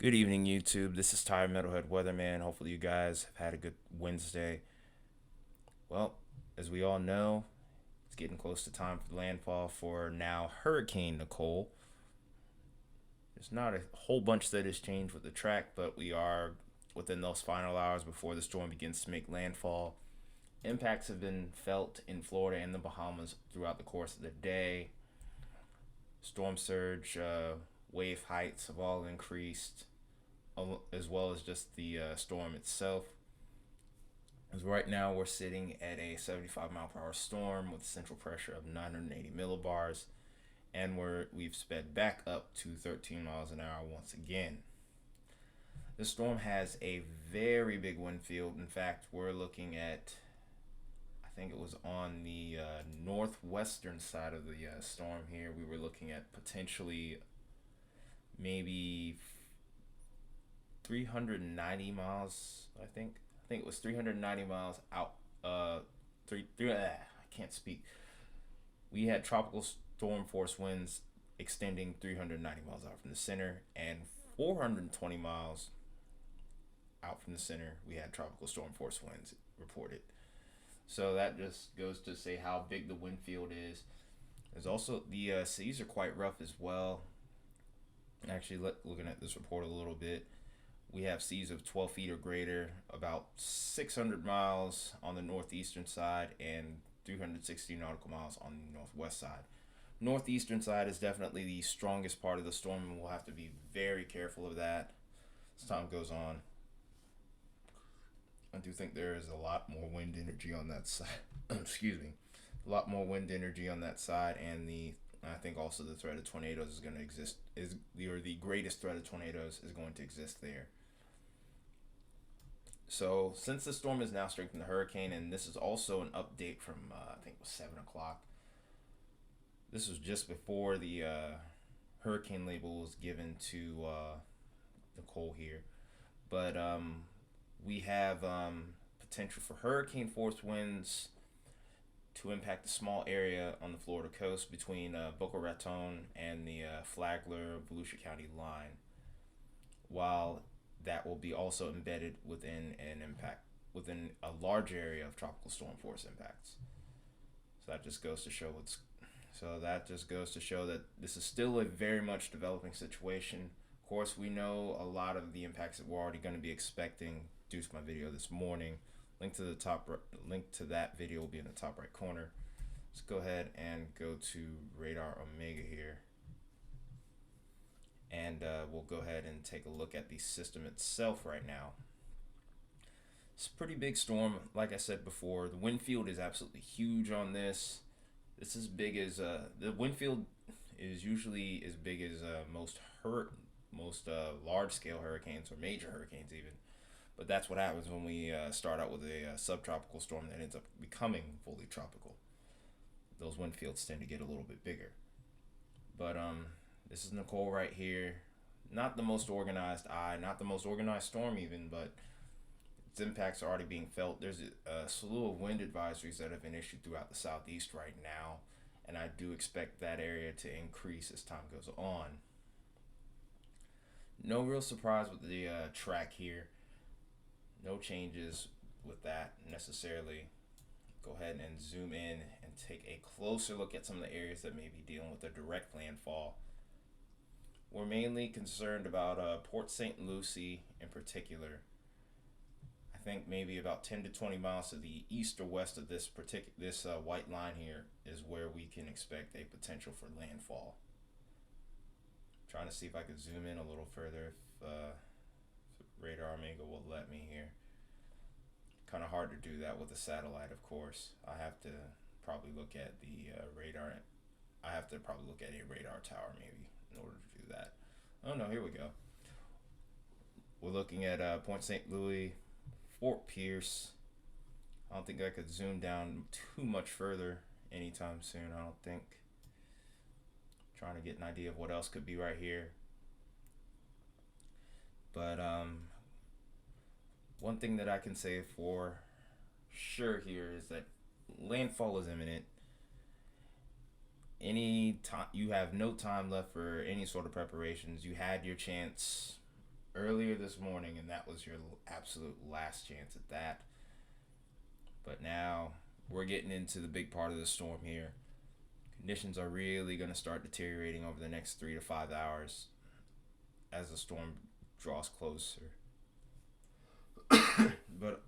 Good evening, YouTube. This is Tired Metalhead Weatherman. Hopefully, you guys have had a good Wednesday. Well, as we all know, it's getting close to time for landfall for now Hurricane Nicole. There's not a whole bunch that has changed with the track, but we are within those final hours before the storm begins to make landfall. Impacts have been felt in Florida and the Bahamas throughout the course of the day. Storm surge, wave heights have all increased, as well as just the storm itself. As right now we're sitting at a 75-mile-per-hour storm with a central pressure of 980 millibars, and we've sped back up to 13 miles an hour once again. The storm has a very big wind field. In fact, we're looking at, I think it was on the northwestern side of the storm here. We were looking at potentially maybe 390 miles, I think it was 390 miles out. I can't speak. We had tropical storm force winds extending 390 miles out from the center, and 420 miles out from the center, we had tropical storm force winds reported. So that just goes to say how big the wind field is. There's also the seas are quite rough as well. Actually, looking at this report a little bit, we have seas of 12 feet or greater, about 600 miles on the northeastern side and 360 nautical miles on the northwest side. Northeastern side is definitely the strongest part of the storm, and we'll have to be very careful of that as time goes on. I do think there is a lot more wind energy on that side. Excuse me. A lot more wind energy on that side, and I think also the threat of tornadoes is going to exist. The greatest threat of tornadoes is going to exist there. So since the storm is now strengthened to hurricane, and this is also an update from I think it was 7 o'clock. This was just before the hurricane label was given to Nicole here, but we have potential for hurricane force winds to impact a small area on the Florida coast between Boca Raton and the Flagler Volusia County line, while that will be also embedded within a large area of tropical storm force impacts. So that just goes to show that this is still a very much developing situation. Of course, we know a lot of the impacts that we're already going to be expecting due to my video this morning. Link to that video will be in the top right corner. Let's go ahead and go to Radar Omega here, and we'll go ahead and take a look at the system itself right now. It's a pretty big storm. Like I said before, the wind field is absolutely huge on this. This is big as the wind field is usually as big as most large scale hurricanes or major hurricanes even. But that's what happens when we start out with a subtropical storm that ends up becoming fully tropical. Those wind fields tend to get a little bit bigger. But this is Nicole right here. Not the most organized not the most organized storm even, but its impacts are already being felt. There's a slew of wind advisories that have been issued throughout the southeast right now, and I do expect that area to increase as time goes on. No real surprise with the track here. No changes with that necessarily. Go ahead and zoom in and take a closer look at some of the areas that may be dealing with a direct landfall. We're mainly concerned about Port St. Lucie in particular. I think maybe about 10 to 20 miles to the east or west of this white line here is where we can expect a potential for landfall. Trying to see if I could zoom in a little further if Radar Omega will let me here. Kind of hard to do that with a satellite, of course. I have to probably look at the radar. I have to probably look at a radar tower maybe in order to do that. Oh no, here we go. We're looking at Point St. Louis, Fort Pierce. I don't think I could zoom down too much further anytime soon, I don't think. Trying to get an idea of what else could be right here. But one thing that I can say for sure here is that landfall is imminent. You have no time left for any sort of preparations. You had your chance earlier this morning, and that was your absolute last chance at that. But now we're getting into the big part of the storm here. Conditions are really going to start deteriorating over the next 3 to 5 hours as the storm draws closer. But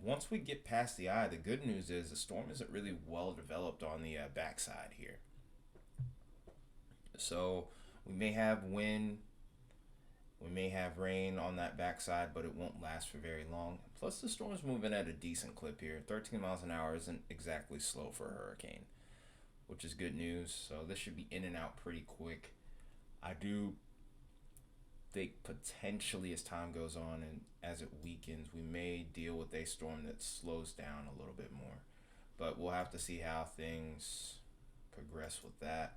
once we get past the eye, the good news is the storm isn't really well developed on the backside here. So we may have wind, we may have rain on that backside, but it won't last for very long. Plus, the storm's moving at a decent clip here. 13 miles an hour isn't exactly slow for a hurricane, which is good news. So this should be in and out pretty quick. I do think potentially as time goes on and as it weakens, we may deal with a storm that slows down a little bit more. But we'll have to see how things progress with that.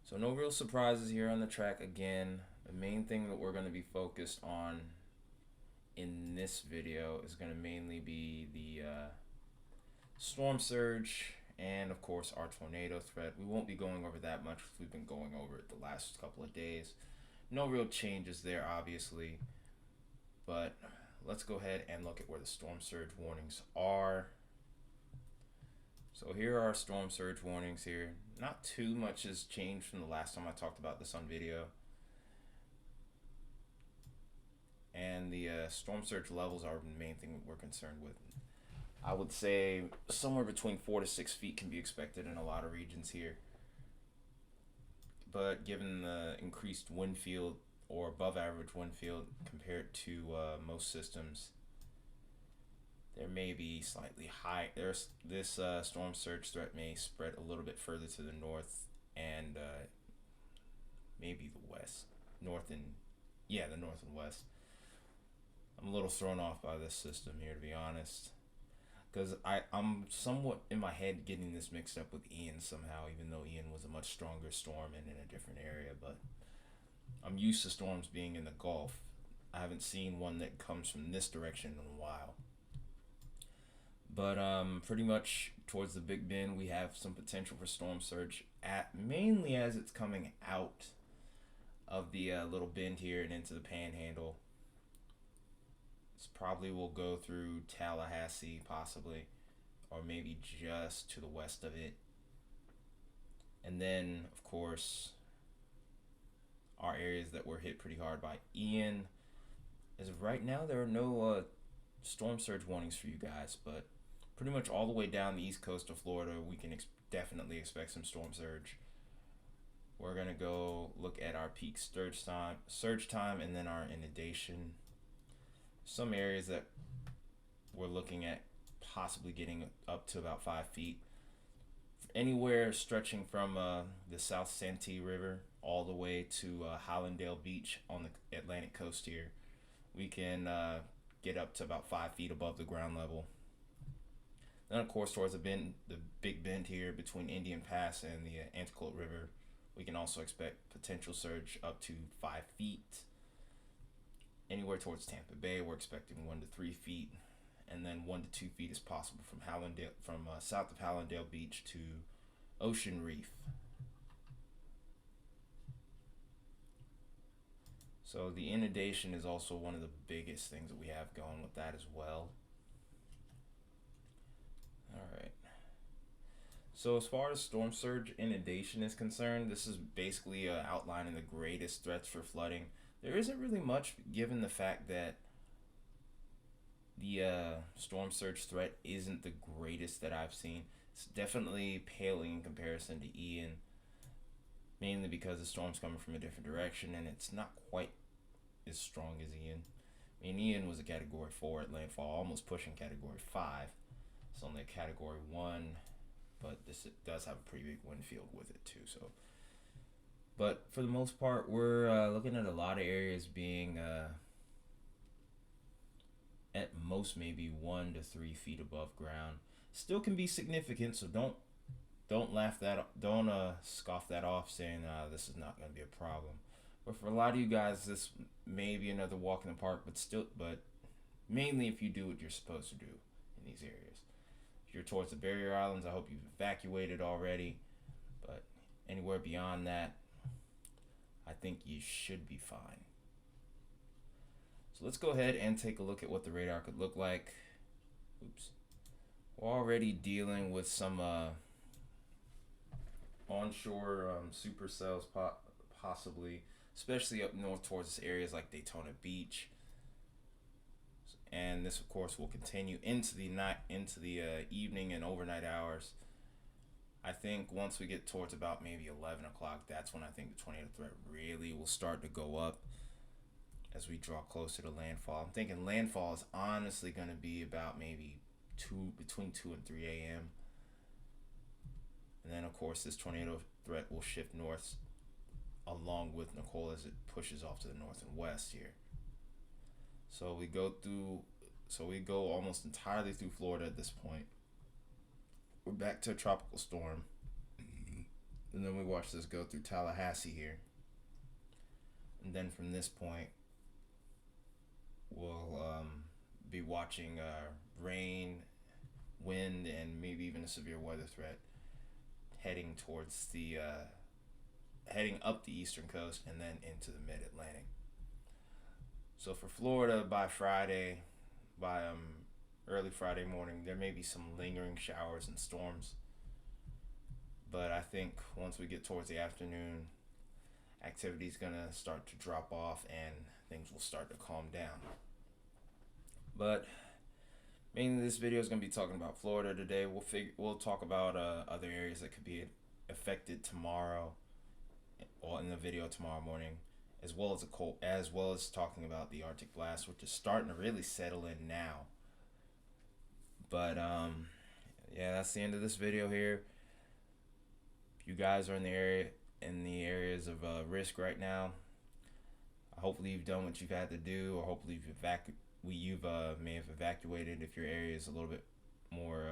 So no real surprises here on the track again. The main thing that we're going to be focused on in this video is going to mainly be the storm surge and of course our tornado threat. We won't be going over that much because we've been going over it the last couple of days. No real changes there obviously, but let's go ahead and look at where the storm surge warnings are. So here are our storm surge warnings here. Not too much has changed from the last time I talked about this on video. And the storm surge levels are the main thing we're concerned with. I would say somewhere between 4 to 6 feet can be expected in a lot of regions here. But given the increased wind field or above average wind field compared to most systems, there may be slightly high. This storm surge threat may spread a little bit further to the north and maybe the west, the north and west. I'm a little thrown off by this system here, to be honest, because I'm somewhat in my head getting this mixed up with Ian somehow, even though Ian was a much stronger storm and in a different area. But I'm used to storms being in the Gulf. I haven't seen one that comes from this direction in a while. But pretty much towards the Big Bend, we have some potential for storm surge mainly as it's coming out of the little bend here and into the Panhandle. This probably will go through Tallahassee possibly, or maybe just to the west of it. And then, of course, our areas that were hit pretty hard by Ian. As of right now, there are no storm surge warnings for you guys, but pretty much all the way down the east coast of Florida, we can definitely expect some storm surge. We're going to go look at our peak surge time, and then our inundation. Some areas that we're looking at possibly getting up to about 5 feet. Anywhere stretching from the South Santee River all the way to Hollandale Beach on the Atlantic coast here, we can get up to about 5 feet above the ground level. Then, of course, towards the Big Bend here between Indian Pass and the Antelope River, we can also expect potential surge up to 5 feet. Anywhere towards Tampa Bay, we're expecting 1 to 3 feet, and then 1 to 2 feet is possible from south of Hallandale Beach to Ocean Reef. So the inundation is also one of the biggest things that we have going with that as well. All right. So as far as storm surge inundation is concerned, this is basically outlining the greatest threats for flooding. There isn't really much given the fact that the storm surge threat isn't the greatest that I've seen. It's definitely paling in comparison to Ian, mainly because the storm's coming from a different direction and it's not quite as strong as Ian. I mean, Ian was a Category 4 at landfall, almost pushing Category 5. It's only a Category 1, but this does have a pretty big wind field with it too. So, but for the most part, we're looking at a lot of areas being at most maybe 1 to 3 feet above ground. Still can be significant, so don't laugh that, don't scoff that off, saying this is not going to be a problem. But for a lot of you guys, this may be another walk in the park, but mainly if you do what you're supposed to do in these areas. If you're towards the barrier islands, I hope you've evacuated already. But anywhere beyond that, I think you should be fine. So let's go ahead and take a look at what the radar could look like. Oops. We're already dealing with some onshore supercells, possibly, especially up north towards areas like Daytona Beach. And this, of course, will continue into the night, into the evening and overnight hours. I think once we get towards about maybe 11 o'clock, that's when I think the tornado threat really will start to go up as we draw closer to landfall. I'm thinking landfall is honestly going to be about maybe between 2 and 3 a.m. And then, of course, this tornado threat will shift north along with Nicole as it pushes off to the north and west here. So we go almost entirely through Florida at this point. We're back to a tropical storm. And then we watch this go through Tallahassee here. And then from this point, we'll be watching rain, wind, and maybe even a severe weather threat heading towards heading up the eastern coast and then into the mid-Atlantic. So for Florida, by early Friday morning, there may be some lingering showers and storms. But I think once we get towards the afternoon, activity is going to start to drop off and things will start to calm down. But mainly this video is going to be talking about Florida today. We'll talk about other areas that could be affected tomorrow or in the video tomorrow morning, as well as talking about the Arctic blast, which is starting to really settle in now. But yeah, that's the end of this video here. If you guys are in the areas of risk right now, hopefully you've done what you've had to do, or hopefully you've may have evacuated if your area is a little bit more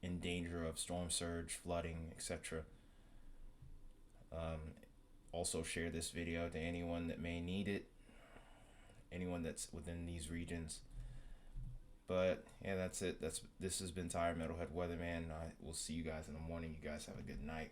in danger of storm surge, flooding, etc. Also share this video to anyone that may need it, anyone that's within these regions. But yeah, that's it. This has been Tire Metalhead Weatherman. I will see you guys in the morning. You guys have a good night.